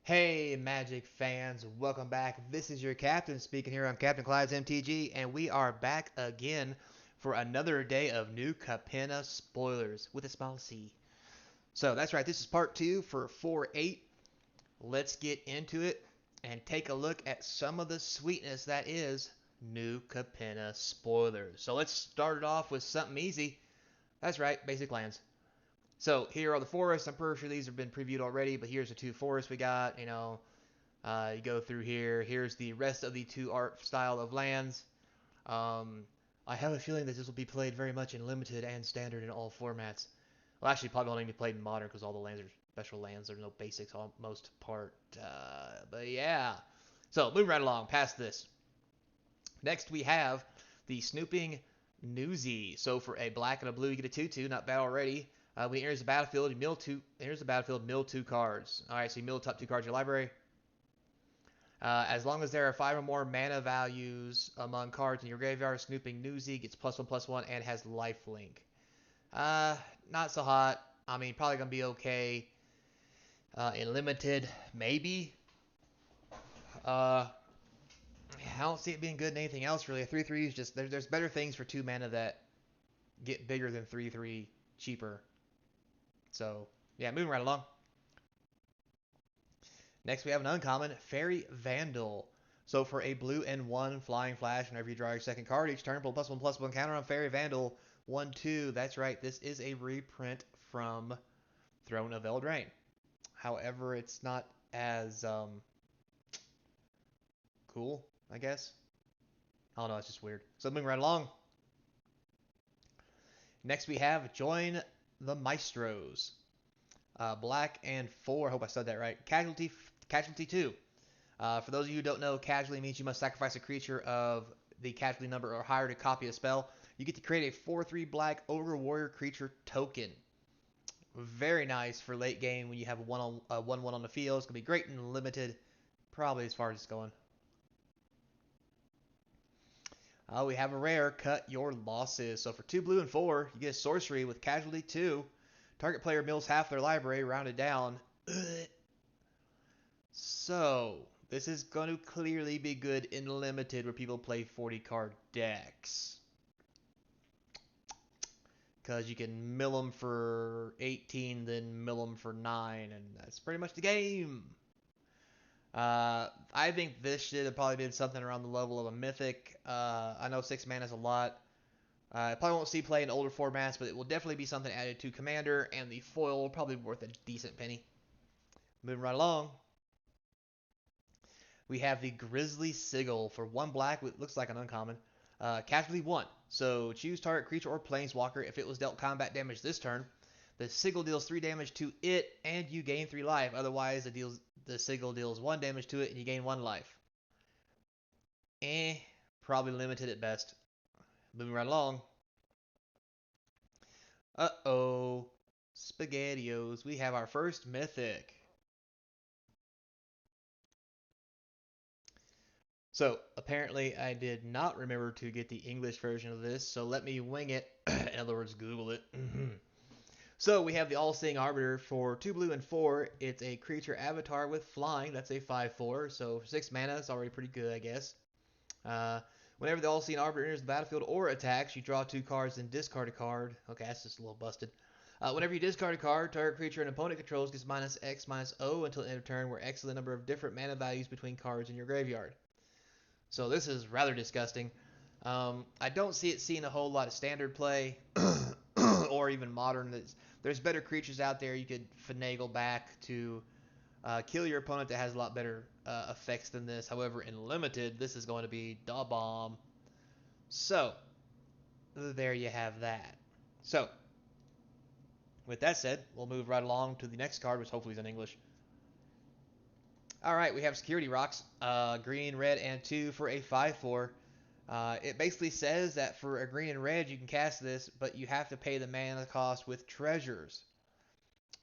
Hey, Magic fans, welcome back. This is your captain speaking here on Captain Clyde's MTG, and we are back again for another day of new Capenna spoilers with a small c. So that's right, this is part 2 for 4-8. Let's get into it and take a look at some of the sweetness that is new Capenna spoilers. So let's start it off with something easy. That's right, basic lands. So here are the forests. I'm pretty sure these have been previewed already, but here's the two forests we got. You go through here. Here's the rest of the two art style of lands. Um, I have a feeling that this will be played very much in limited and standard in all formats. Well, actually, probably only be played in modern because all the lands are special lands. There's no basics on most part. But yeah. So moving right along past this. Next we have the Snooping Newsy. So for a black and a blue, you get a 2/2. Not bad already. When he enters the battlefield, mill two cards. All right, so you mill top two cards in your library. As long as there are 5 or more mana values among cards in your graveyard, Snooping Newsy gets +1/+1 and has lifelink. Not so hot. I mean, probably gonna be okay. In limited, maybe. I don't see it being good in anything else really. A 3/3 is just there's better things for 2 mana that get bigger than 3/3 cheaper. So yeah, moving right along. Next, we have an uncommon, Fairy Vandal. So for a blue and 1 flying flash, whenever you draw your second card each turn, pull +1/+1 counter on Fairy Vandal. 1/2. That's right, this is a reprint from Throne of Eldraine. However, it's not as cool, I guess. I don't know, it's just weird. So moving right along. Next, we have Join the Maestros. Black and 4. I hope I said that right. Casualty 2. For those of you who don't know, casualty means you must sacrifice a creature of the casualty number or higher to copy a spell. You get to create a 4/3 black Ogre Warrior creature token. Very nice for late game when you have a 1/1 on the field. It's going to be great and limited. Probably as far as it's going. We have a rare, Cut Your Losses. So for 2 blue and 4, you get a sorcery with casualty 2. Target player mills half their library, rounded down. So, this is going to clearly be good in limited where people play 40 card decks. Because you can mill them for 18, then mill them for 9, and that's pretty much the game. I think this should have probably been something around the level of a mythic. I know 6 mana is a lot. I probably won't see play in older formats, but it will definitely be something added to Commander, and the foil will probably be worth a decent penny. Moving right along. We have the Grizzly Signal for 1 black, which looks like an uncommon. Casualty 1. So choose target creature or planeswalker. If it was dealt combat damage this turn, the Sigil deals 3 damage to it, and you gain 3 life. Otherwise, the Sigil deals 1 damage to it, and you gain 1 life. Probably limited at best. Moving right along. Uh-oh. SpaghettiOs. We have our first mythic. So, apparently I did not remember to get the English version of this, so let me wing it. In other words, Google it. So, we have the All-Seeing Arbiter for 2 blue and 4. It's a creature avatar with flying. That's a 5/4, so 6 mana is already pretty good, I guess. Whenever the All-Seeing Arbiter enters the battlefield or attacks, you draw 2 cards and discard a card. Okay, that's just a little busted. Whenever you discard a card, target creature an opponent controls gets -X/-0 until the end of turn, where X is the number of different mana values between cards in your graveyard. So this is rather disgusting. I don't see it seeing a whole lot of standard play or even modern. There's better creatures out there you could finagle back to kill your opponent that has a lot better effects than this. However, in limited, this is going to be da bomb. So there you have that. So with that said, we'll move right along to the next card, which hopefully is in English. All right, we have Security Rocks, green, red, and 2 for a 5/4. It basically says that for a green and red, you can cast this, but you have to pay the mana cost with treasures.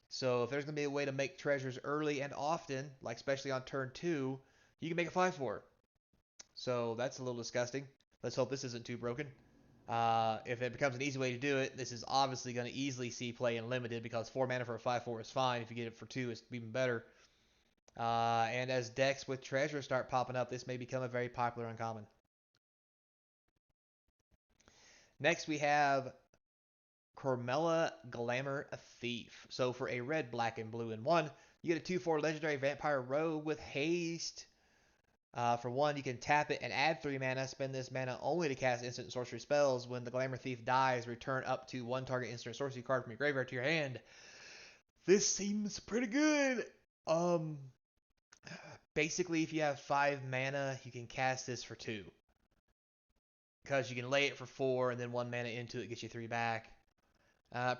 So if there's going to be a way to make treasures early and often, like especially on turn 2, you can make a 5/4. So that's a little disgusting. Let's hope this isn't too broken. If it becomes an easy way to do it, this is obviously going to easily see play in limited because 4 mana for a 5/4 is fine. If you get it for 2, it's even better. And as decks with treasure start popping up, this may become a very popular uncommon. Next, we have Carmella, Glamour, a Thief. So for a red, black, and blue in one, you get a 2/4 legendary vampire rogue with haste. For one, you can tap it and add 3 mana. Spend this mana only to cast instant sorcery spells. When the Glamour Thief dies, return up to 1 target instant sorcery card from your graveyard to your hand. This seems pretty good. Basically, if you have 5 mana, you can cast this for 2. Because you can lay it for 4, and then 1 mana into it gets you 3 back.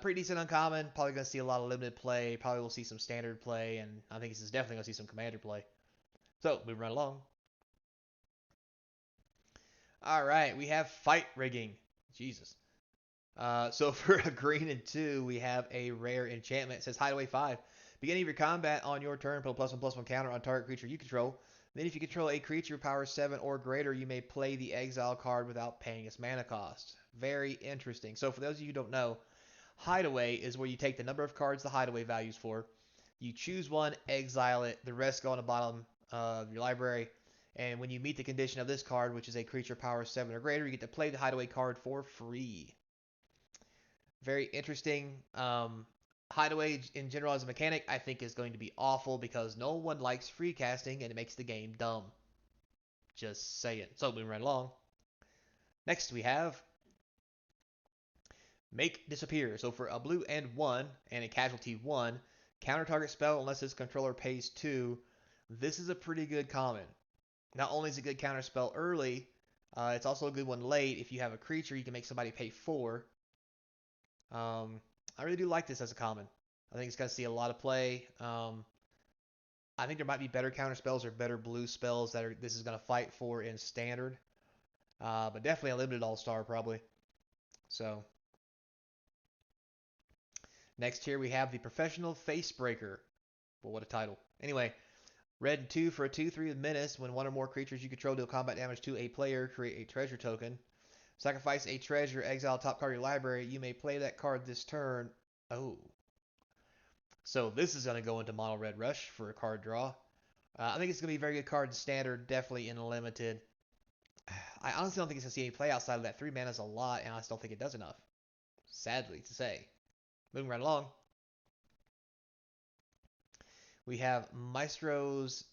Pretty decent uncommon. Probably going to see a lot of limited play. Probably will see some standard play, and I think this is definitely going to see some commander play. So, moving right along. Alright, we have Fight Rigging. Jesus. So for a green and 2, we have a rare enchantment. It says Hideaway 5. Beginning of your combat on your turn, put a +1/+1 counter on target creature you control. Then if you control a creature power 7 or greater, you may play the exile card without paying its mana cost. Very interesting. So for those of you who don't know, Hideaway is where you take the number of cards the Hideaway values for. You choose one, exile it, the rest go on the bottom of your library. And when you meet the condition of this card, which is a creature power 7 or greater, you get to play the Hideaway card for free. Very interesting. Hideaway in general as a mechanic, I think is going to be awful because no one likes free casting and it makes the game dumb. Just saying. So moving right along. Next we have Make Disappear. So for a blue and 1 and a casualty 1, counter target spell unless its controller pays 2. This is a pretty good common. Not only is it a good counter spell early, it's also a good one late. If you have a creature, you can make somebody pay 4. I really do like this as a common. I think it's going to see a lot of play. I think there might be better counter spells or better blue spells that this is going to fight for in standard. But definitely a limited all-star probably. So next here we have the Professional Facebreaker. Well, what a title. Anyway, red and 2 for a 2/3 with Menace. When one or more creatures you control deal combat damage to a player, create a treasure token. Sacrifice a treasure, exile top card of your library. You may play that card this turn. Oh. So this is going to go into Mono Red Rush for a card draw. I think it's going to be a very good card in standard, definitely in limited. I honestly don't think it's going to see any play outside of that. 3 mana is a lot, and I just don't think it does enough. Sadly to say. Moving right along. We have Maestro's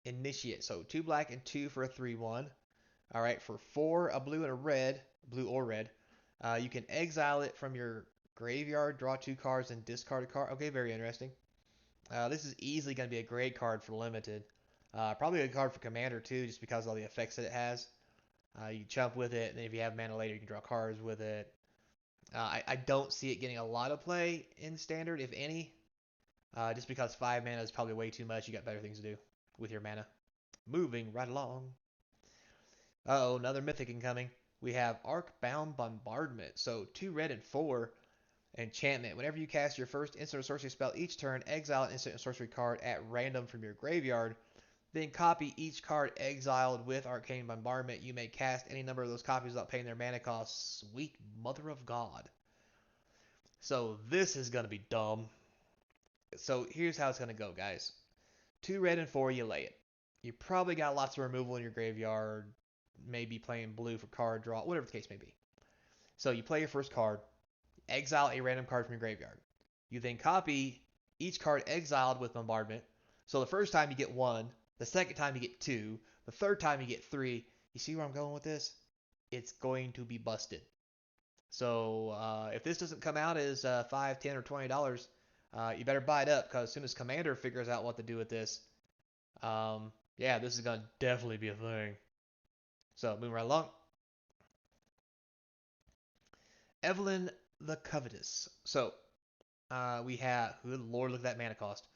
Initiate. So 2 black and 2 for a 3/1. All right, for 4, a blue and a red, blue or red, you can exile it from your graveyard, draw 2 cards, and discard a card. Okay, very interesting. This is easily going to be a great card for limited. Probably a good card for commander too, just because of all the effects that it has. You chump with it, and then if you have mana later, you can draw cards with it. I don't see it getting a lot of play in standard, if any. Just because 5 mana is probably way too much. You got better things to do with your mana. Moving right along. Uh-oh, another mythic incoming. We have Bound Bombardment. So 2 red and 4 enchantment. Whenever you cast your first instant or sorcery spell each turn, exile an instant or sorcery card at random from your graveyard. Then copy each card exiled with Arcane Bombardment. You may cast any number of those copies without paying their mana cost. Sweet mother of God. So this is going to be dumb. So here's how it's going to go, guys. 2 red and 4, you lay it. You probably got lots of removal in your graveyard. Maybe playing blue for card draw, whatever the case may be. So you play your first card, exile a random card from your graveyard. You then copy each card exiled with Bombardment. So the first time you get 1, the second time you get 2, the third time you get 3. You see where I'm going with this? It's going to be busted. So if this doesn't come out as $5, $10, or $20, you better buy it up, because as soon as Commander figures out what to do with this, yeah, this is going to definitely be a thing. So moving right along. Evelyn the Covetous. So we have, good lord, look at that mana cost.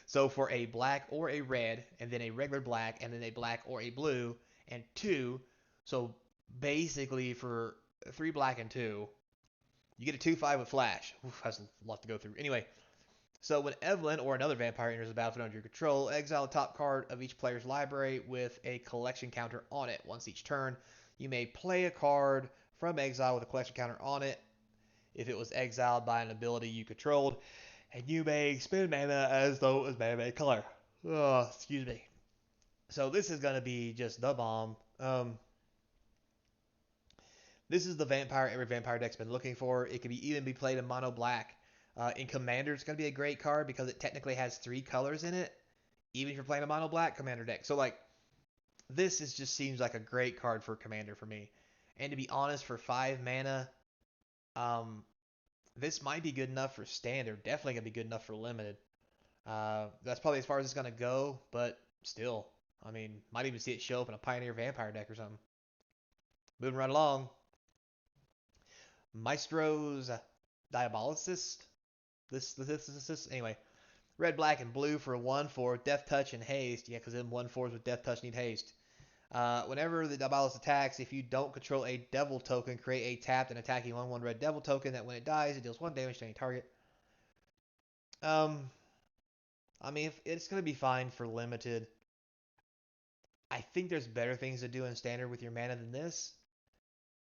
So for a black or a red, and then a regular black, and then a black or a blue, and 2. So basically for 3 black and 2, you get a 2/5 with flash. Oof, that's a lot to go through. Anyway, so when Evelyn or another vampire enters the battlefield under your control, exile the top card of each player's library with a collection counter on it. Once each turn, you may play a card from exile with a collection counter on it if it was exiled by an ability you controlled. and you may spend mana as though it was mana made color. Oh, excuse me. So this is gonna be just the bomb. This is the vampire every vampire deck's been looking for. It can even be played in mono black. In Commander, it's gonna be a great card because it technically has 3 colors in it. Even if you're playing a mono black Commander deck, so like this is just seems like a great card for Commander for me. And to be honest, for 5 mana, um, this might be good enough for Standard. Definitely gonna be good enough for Limited. That's probably as far as it's gonna go, but still, I mean, might even see it show up in a Pioneer Vampire deck or something. Moving right along, Maestro's Diabolicist. This. Anyway, red, black, and blue for a 1/4 Death Touch and Haste. Yeah, because them 1/4s with Death Touch need haste. Whenever the Diabolicist attacks, if you don't control a Devil token, create a tapped and attacking 1/1 red Devil token that when it dies, it deals 1 damage to any target. Um, I mean, if it's going to be fine for limited. I think there's better things to do in standard with your mana than this,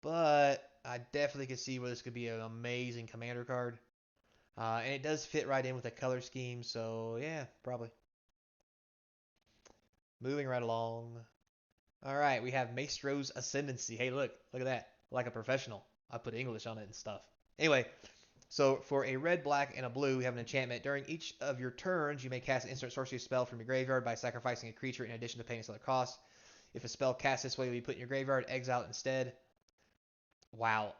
but I definitely could see where this could be an amazing commander card. And it does fit right in with the color scheme, so yeah, probably. Moving right along. All right, we have Maestro's Ascendancy. Hey, look at that. Like a professional. I put English on it and stuff. Anyway, so for a red, black, and a blue, we have an enchantment. During each of your turns, you may cast an instant sorcery spell from your graveyard by sacrificing a creature in addition to paying its other cost. If a spell cast this way will be put in your graveyard, exile it instead. Wow.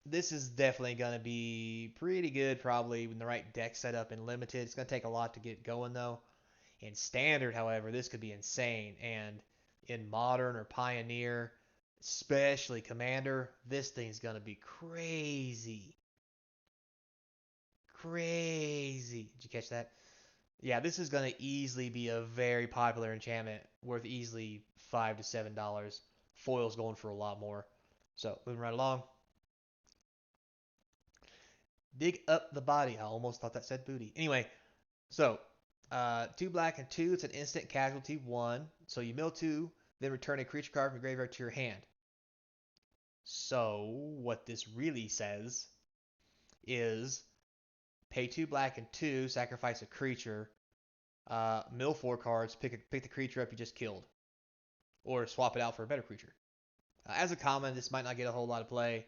This is definitely gonna be pretty good, probably with the right deck setup and limited. It's gonna take a lot to get going though. In standard, however, this could be insane. And in modern or pioneer, especially commander, this thing's gonna be crazy. Crazy. Did you catch that? Yeah, this is gonna easily be a very popular enchantment, worth easily $5 to $7. Foil's going for a lot more. So moving right along. Dig up the body. I almost thought that said booty. Anyway, so 2 black and 2. It's an instant casualty 1. So you mill 2, then return a creature card from your graveyard to your hand. So what this really says is pay 2 black and 2, sacrifice a creature, mill 4 cards, pick the creature up you just killed, or swap it out for a better creature. As a common, this might not get a whole lot of play,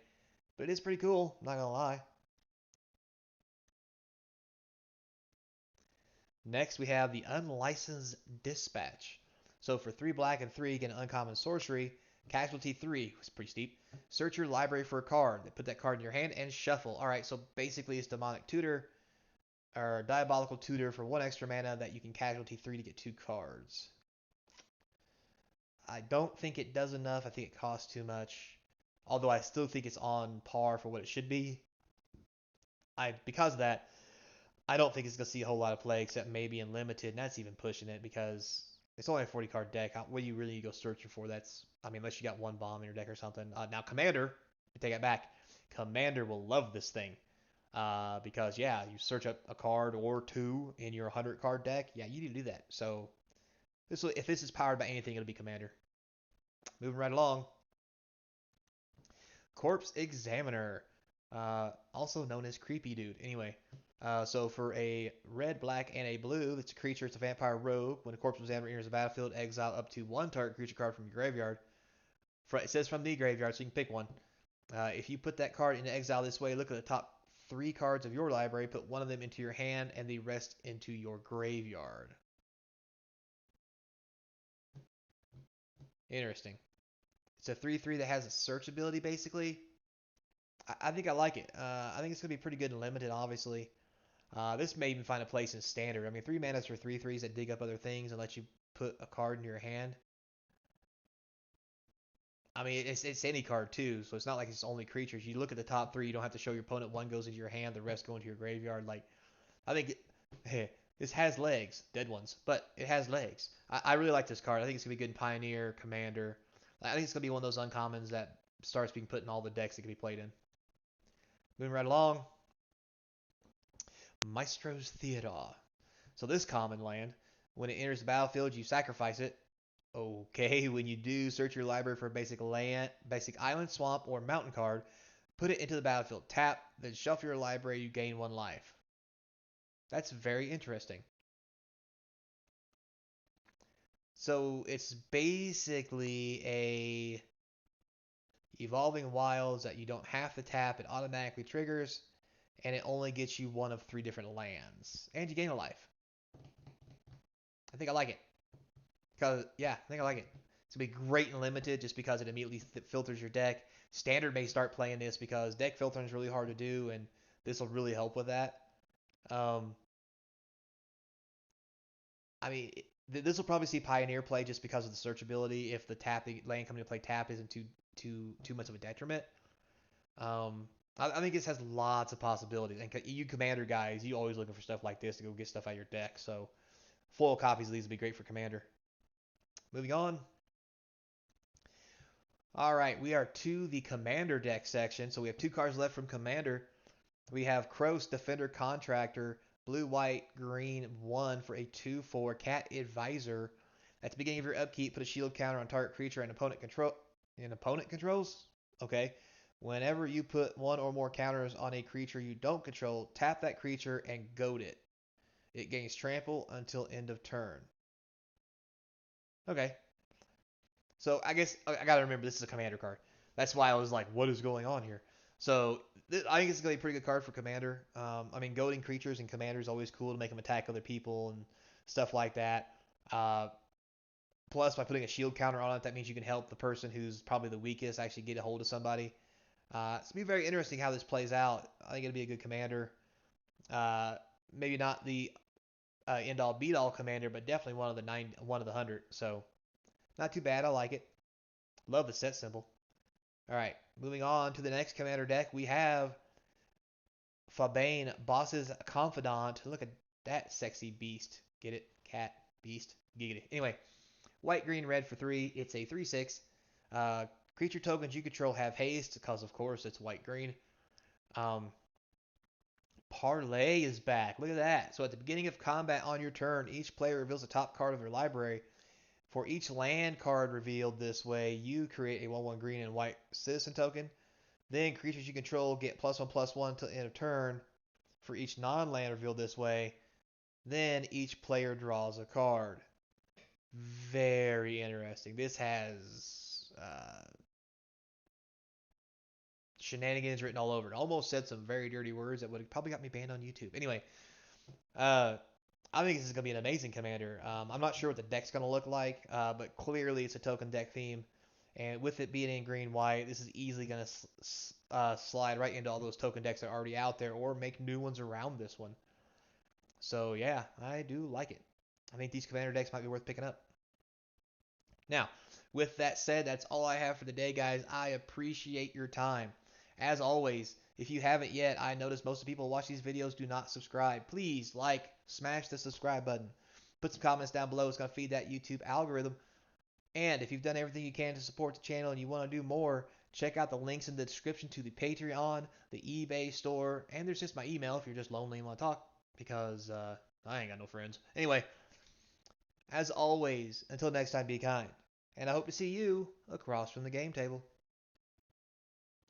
but it is pretty cool. I'm not gonna lie. Next, we have the Unlicensed Dispatch. So for 3 black and 3, get an uncommon sorcery. Casualty 3, it's pretty steep. Search your library for a card. Put that card in your hand and shuffle. Alright, so basically it's Demonic Tutor, or Diabolical Tutor for 1 extra mana that you can casualty 3 to get 2 cards. I don't think it does enough. I think it costs too much. Although I still think it's on par for what it should be. Because of that, I don't think it's going to see a whole lot of play except maybe in limited, and that's even pushing it because it's only a 40 card deck. What do you really go searching for? I mean, unless you got 1 bomb in your deck or something. Now, Commander, take it back. Commander will love this thing because, yeah, you search up a card or 2 in your 100 card deck. Yeah, you need to do that. So, if this is powered by anything, it'll be Commander. Moving right along. Corpse Examiner, also known as Creepy Dude. Anyway, so for a red, black, and a blue, it's a creature. It's a vampire rogue. When a corpse examiner enters the battlefield, exile up to 1 target creature card from your graveyard. It says from the graveyard, so you can pick one. If you put that card into exile this way, look at the top 3 cards of your library, put 1 of them into your hand, and the rest into your graveyard. Interesting. It's a 3/3 that has a search ability, basically. I think I like it. I think it's going to be pretty good and limited, obviously. This may even find a place in standard. I mean, 3 manas for 3/3s that dig up other things and let you put a card in your hand. I mean, it's any card too, so it's not like it's only creatures. You look at the top 3, you don't have to show your opponent. 1 goes into your hand, the rest go into your graveyard. Like, I think this has legs, dead ones, but it has legs. I really like this card. I think it's gonna be good in Pioneer, Commander. I think it's gonna be one of those uncommons that starts being put in all the decks that can be played in. Moving right along. Maestro's Theodore. So this common land, when it enters the battlefield, you sacrifice it. Okay, when you do, search your library for a basic island, swamp, or mountain card. Put it into the battlefield. Tap, then shuffle your library. You gain 1 life. That's very interesting. So it's basically a evolving wilds that you don't have to tap. It automatically triggers, and it only gets you one of 3 different lands, and you gain a life. I think I like it. Cause yeah, I think I like it. It's gonna be great and limited just because it immediately filters your deck. Standard may start playing this because deck filtering is really hard to do, and this will really help with that. Um, I mean, this will probably see Pioneer play just because of the searchability. If the tapping land coming to play tap isn't too much of a detriment. I think this has lots of possibilities. And you Commander guys, you always looking for stuff like this to go get stuff out of your deck. So foil copies of these would be great for Commander. Moving on. All right, we are to the Commander deck section. So we have 2 cards left from Commander. We have Kroos, Defender Contractor, blue, white, green, 1 for a 2/4 Cat Advisor. At the beginning of your upkeep, put a shield counter on target creature and opponent controls. Okay. Whenever you put 1 or more counters on a creature you don't control, tap that creature and goad it. It gains trample until end of turn. Okay. So I guess I gotta remember this is a commander card. That's why I was like, what is going on here? So I think it's gonna be a pretty good card for commander. I mean, goading creatures and commander is always cool to make them attack other people and stuff like that. Uh, Plus, by putting a shield counter on it, that means you can help the person who's probably the weakest actually get a hold of somebody. It's gonna be very interesting how this plays out. I think it'll be a good commander. Uh, Maybe not the end all beat all commander, but definitely one of the 100. So not too bad. I like it. Love the set symbol. All right, moving on to the next commander deck, we have Fabane, Boss's Confidant. Look at that sexy beast. Get it? Cat, beast, giggity. Anyway, white, green, red for 3. It's a 3/6. Uh, Creature tokens you control have haste, because of course it's white, green. Um, Parlay is back. Look at that. So at the beginning of combat on your turn, each player reveals the top card of their library. For each land card revealed this way, you create a 1/1 green and white citizen token. Then creatures you control get +1/+1 till end of turn for each non-land revealed this way. Then each player draws a card. Very interesting. This has shenanigans written all over it. Almost said some very dirty words that would have probably got me banned on YouTube. Anyway, uh, I think this is going to be an amazing commander. I'm not sure what the deck's going to look like, but clearly it's a token deck theme. And with it being in green white, this is easily going to slide right into all those token decks that are already out there or make new ones around this one. So yeah, I do like it. I think these commander decks might be worth picking up. Now, with that said, that's all I have for the day, guys. I appreciate your time. As always, if you haven't yet, I notice most of the people who watch these videos do not subscribe. Please smash the subscribe button. Put some comments down below. It's going to feed that YouTube algorithm. And if you've done everything you can to support the channel and you want to do more, check out the links in the description to the Patreon, the eBay store, and there's just my email if you're just lonely and want to talk, because I ain't got no friends. Anyway, as always, until next time, be kind. And I hope to see you across from the game table.